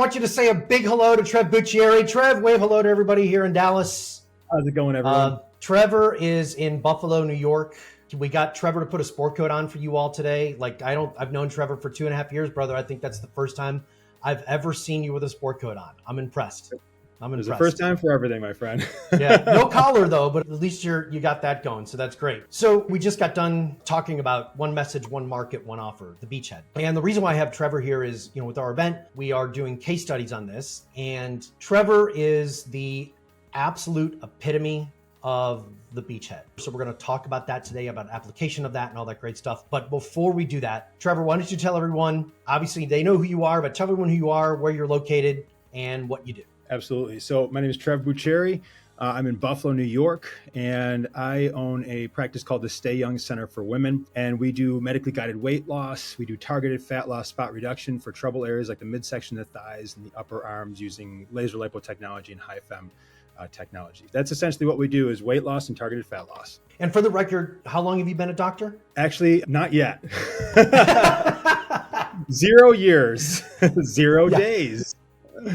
want you to say a big hello to Trev Buccieri. Trev, wave hello to everybody here in Dallas. How's it going, everyone? Trevor is in Buffalo, New York. We got Trevor to put a sport coat on for you all today. I've known Trevor for 2.5 years, brother. I think that's the first time I've ever seen you with a sport coat on. I'm impressed. It's the first time for everything, my friend. Yeah, no collar though, but at least you got that going. So that's great. So we just got done talking about one message, one market, one offer, the Beachhead. And the reason why I have Trevor here is, with our event, we are doing case studies on this. And Trevor is the absolute epitome of the Beachhead. So we're going to talk about that today, about application of that and all that great stuff. But before we do that, Trevor, why don't you tell everyone, obviously they know who you are, but tell everyone who you are, where you're located, and what you do. Absolutely. So my name is Trev Buccieri. I'm in Buffalo, New York, and I own a practice called the Stay Young Center for Women. And we do medically guided weight loss. We do targeted fat loss spot reduction for trouble areas like the midsection of the thighs and the upper arms using laser lipo technology and high fem technology. That's essentially what we do, is weight loss and targeted fat loss. And for the record, how long have you been a doctor? Actually, not yet. 0 years, 0 days.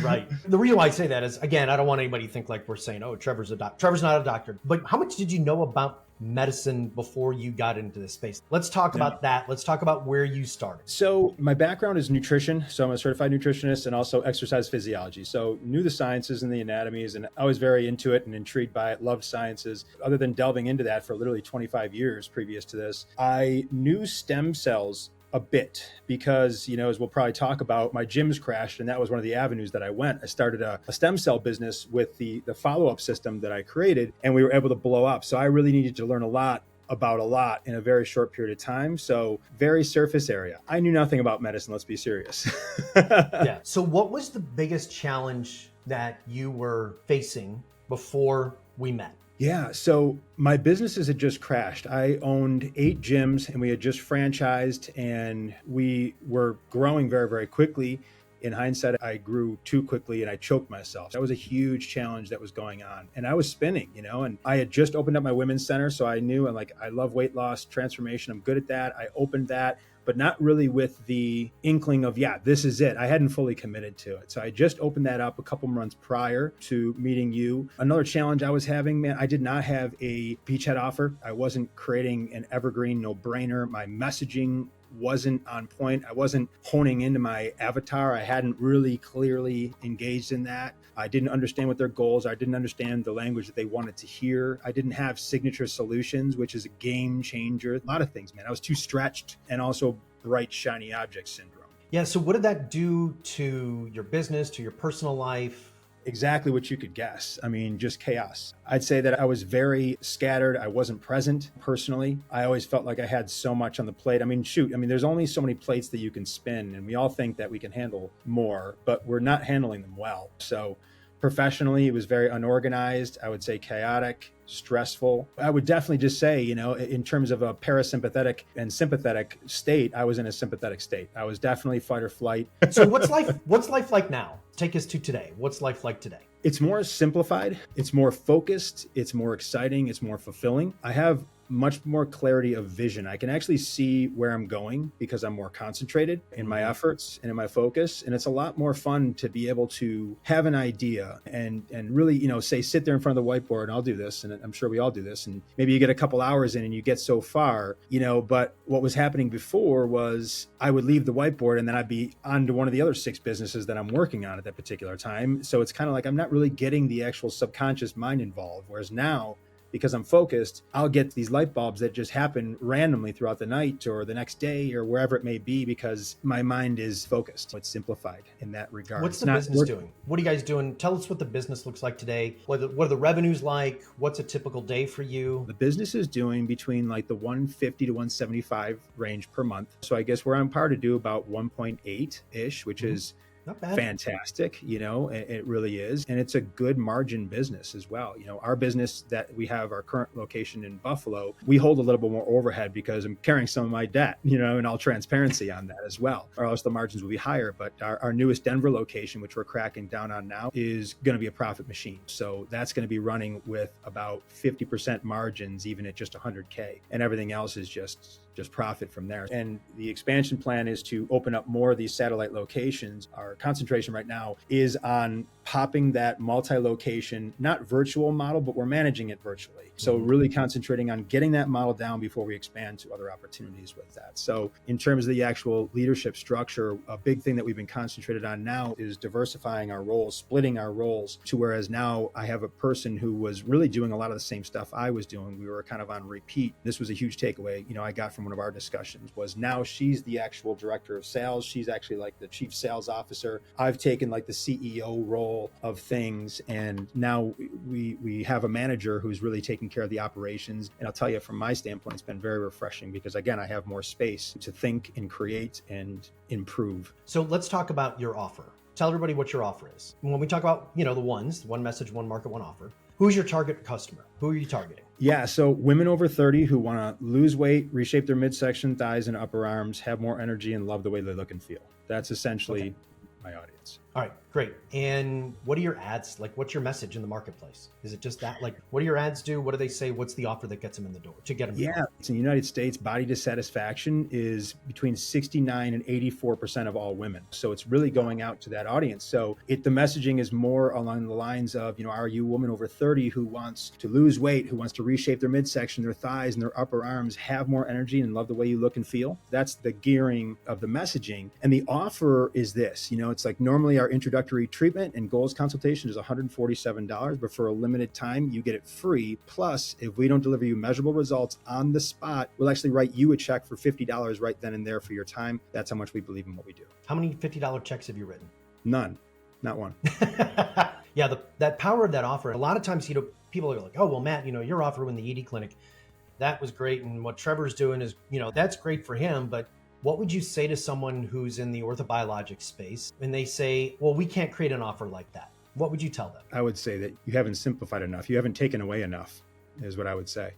Right. The reason why I say that is, again, I don't want anybody to think like we're saying, oh, Trevor's a doctor. Trevor's not a doctor. But how much did you know about medicine before you got into this space? Let's talk about that. Let's talk about where you started. So my background is nutrition. So I'm a certified nutritionist and also exercise physiology. So knew the sciences and the anatomies, and I was very into it and intrigued by it, loved sciences. Other than delving into that for literally 25 years previous to this, I knew stem cells a bit because, as we'll probably talk about, my gyms crashed, and that was one of the avenues that I went. I started a stem cell business with the follow-up system that I created, and we were able to blow up. So I really needed to learn a lot about a lot in a very short period of time. So very surface area. I knew nothing about medicine, let's be serious. Yeah. So what was the biggest challenge that you were facing before we met? Yeah. So my businesses had just crashed. I owned 8 gyms and we had just franchised, and we were growing very, very quickly. In hindsight, I grew too quickly and I choked myself. That was a huge challenge that was going on. And I was spinning, and I had just opened up my women's center. So I knew I love weight loss, transformation. I'm good at that. I opened that, but not really with the inkling of, this is it. I hadn't fully committed to it. So I just opened that up a couple months prior to meeting you. Another challenge I was having, man, I did not have a Beachhead offer. I wasn't creating an evergreen no-brainer. My messaging wasn't on point. I wasn't honing into my avatar. I hadn't really clearly engaged in that. I didn't understand what their goals are. I didn't understand the language that they wanted to hear. I didn't have signature solutions, which is a game changer. A lot of things, man. I was too stretched, and also bright, shiny object syndrome. Yeah. So what did that do to your business, to your personal life? Exactly what you could guess. I mean, just chaos. I'd say that I was very scattered. I wasn't present personally. I always felt like I had so much on the plate. There's only so many plates that you can spin, and we all think that we can handle more, but we're not handling them well. So professionally, it was very unorganized. I would say chaotic, stressful. I would definitely just say, in terms of a parasympathetic and sympathetic state, I was in a sympathetic state. I was definitely fight or flight. So what's life like now? Take us to today. What's life like today? It's more simplified. It's more focused. It's more exciting. It's more fulfilling. I have much more clarity of vision. I can actually see where I'm going because I'm more concentrated in my efforts and in my focus. And it's a lot more fun to be able to have an idea and really, say, sit there in front of the whiteboard, and I'll do this. And I'm sure we all do this. And maybe you get a couple hours in and you get so far, but what was happening before was I would leave the whiteboard and then I'd be on to one of the other 6 businesses that I'm working on at that particular time. So it's kind of like I'm not really getting the actual subconscious mind involved. Whereas now, because I'm focused, I'll get these light bulbs that just happen randomly throughout the night or the next day or wherever it may be, because my mind is focused. It's simplified in that regard. What's the business doing? What are you guys doing? Tell us what the business looks like today. What are the revenues like? What's a typical day for you? The business is doing between the 150 to 175 range per month. So I guess we're on par to do about 1.8-ish, which is not bad. Fantastic. It really is. And it's a good margin business as well. Our business that we have, our current location in Buffalo, we hold a little bit more overhead because I'm carrying some of my debt, in all transparency on that as well, or else the margins will be higher. But our newest Denver location, which we're cracking down on now, is going to be a profit machine. So that's going to be running with about 50% margins, even at just 100K. And everything else is just just profit from there. And the expansion plan is to open up more of these satellite locations. Our concentration right now is on popping that multi-location, not virtual model, but we're managing it virtually. So really concentrating on getting that model down before we expand to other opportunities with that. So in terms of the actual leadership structure, a big thing that we've been concentrated on now is diversifying our roles, splitting our roles to whereas now I have a person who was really doing a lot of the same stuff I was doing. We were kind of on repeat. This was a huge takeaway, I got from one of our discussions was now she's the actual director of sales. She's actually like the chief sales officer. I've taken like the CEO role of things. And now we have a manager who's really taking care of the operations. And I'll tell you, from my standpoint, it's been very refreshing because again, I have more space to think and create and improve. So let's talk about your offer. Tell everybody what your offer is. And when we talk about, the ones, one message, one market, one offer, who's your target customer? Who are you targeting? Yeah, so women over 30 who want to lose weight, reshape their midsection, thighs, and upper arms, have more energy, and love the way they look and feel. That's essentially my audience. All right, great. And what are your ads? Like, what's your message in the marketplace? Is it just that? Like, what do your ads do? What do they say? What's the offer that gets them in the door to get them? Yeah, it's in the United States, body dissatisfaction is between 69 and 84% of all women. So it's really going out to that audience. So the messaging is more along the lines of, are you a woman over 30 who wants to lose weight, who wants to reshape their midsection, their thighs and their upper arms, have more energy and love the way you look and feel? That's the gearing of the messaging. And the offer is this, it's like normally our introductory treatment and goals consultation is $147, but for a limited time, you get it free. Plus, if we don't deliver you measurable results on the spot, we'll actually write you a check for $50 right then and there for your time. That's how much we believe in what we do. How many $50 checks have you written? None, not one. Yeah, that power of that offer. A lot of times, people are like, oh, well, Matt, your offer in the ED clinic, that was great. And what Trevor's doing is, that's great for him, but what would you say to someone who's in the orthobiologic space and they say, well, we can't create an offer like that? What would you tell them? I would say that you haven't simplified enough. You haven't taken away enough is what I would say.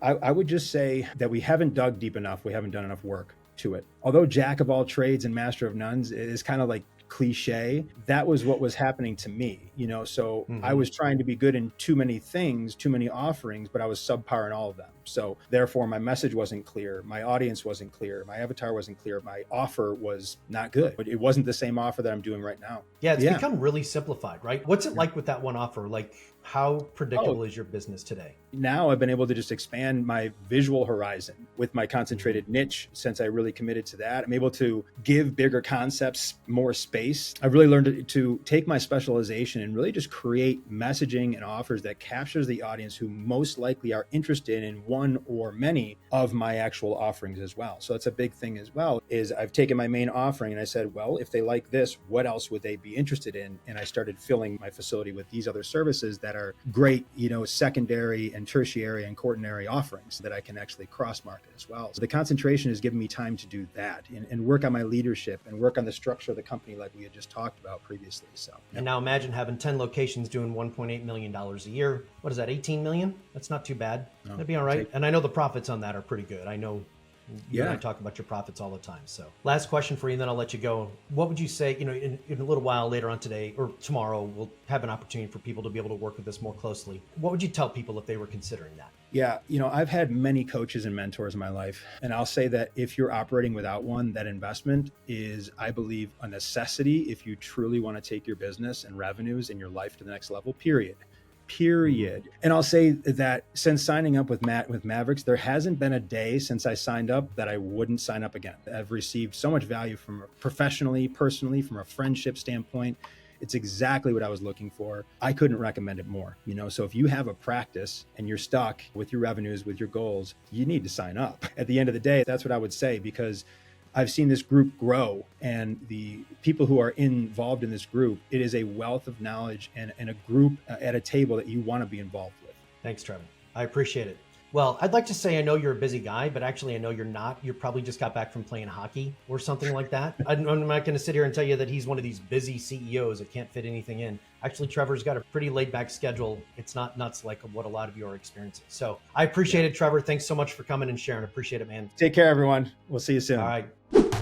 I would just say that we haven't dug deep enough. We haven't done enough work to it. Although jack of all trades and master of none is kind of like cliche, that was what was happening to me, so I was trying to be good in too many things, too many offerings, but I was subpar in all of them. So therefore my message wasn't clear, my audience wasn't clear, my avatar wasn't clear, my offer was not good. But it wasn't the same offer that I'm doing right now. Yeah, it's become really simplified, right? What's it like with that one offer? Like, how predictable is your business today? Now I've been able to just expand my visual horizon with my concentrated niche. Since I really committed to that, I'm able to give bigger concepts more space. I've really learned to take my specialization and really just create messaging and offers that captures the audience who most likely are interested in one or many of my actual offerings as well. So that's a big thing as well, is I've taken my main offering and I said, well, if they like this, what else would they be interested in? And I started filling my facility with these other services that are great, secondary and tertiary and quaternary offerings that I can actually cross market as well. So the concentration has given me time to do that and work on my leadership and work on the structure of the company like we had just talked about previously. So, and now imagine having 10 locations doing $1.8 million a year. What is that, 18 million? That's not too bad. No, that'd be all right. And I know the profits on that are pretty good. I know you and I talk about your profits all the time. So last question for you, and then I'll let you go. What would you say, in a little while later on today or tomorrow, we'll have an opportunity for people to be able to work with us more closely. What would you tell people if they were considering that? Yeah, I've had many coaches and mentors in my life, and I'll say that if you're operating without one, that investment is, I believe, a necessity if you truly want to take your business and revenues and your life to the next level, period. And I'll say that since signing up with Mavrix, there hasn't been a day since I signed up that I wouldn't sign up again. I've received so much value from professionally, personally, from a friendship standpoint. It's exactly what I was looking for. I couldn't recommend it more. So if you have a practice and you're stuck with your revenues, with your goals, you need to sign up. At the end of the day, that's what I would say, because I've seen this group grow, and the people who are involved in this group, it is a wealth of knowledge and a group at a table that you want to be involved with. Thanks, Trev. I appreciate it. Well, I'd like to say I know you're a busy guy, but actually I know you're not. You probably just got back from playing hockey or something like that. I'm not going to sit here and tell you that he's one of these busy CEOs that can't fit anything in. Actually, Trevor's got a pretty laid back schedule. It's not nuts like what a lot of you are experiencing. So I appreciate it, Trevor. Thanks so much for coming and sharing. Appreciate it, man. Take care, everyone. We'll see you soon. All right.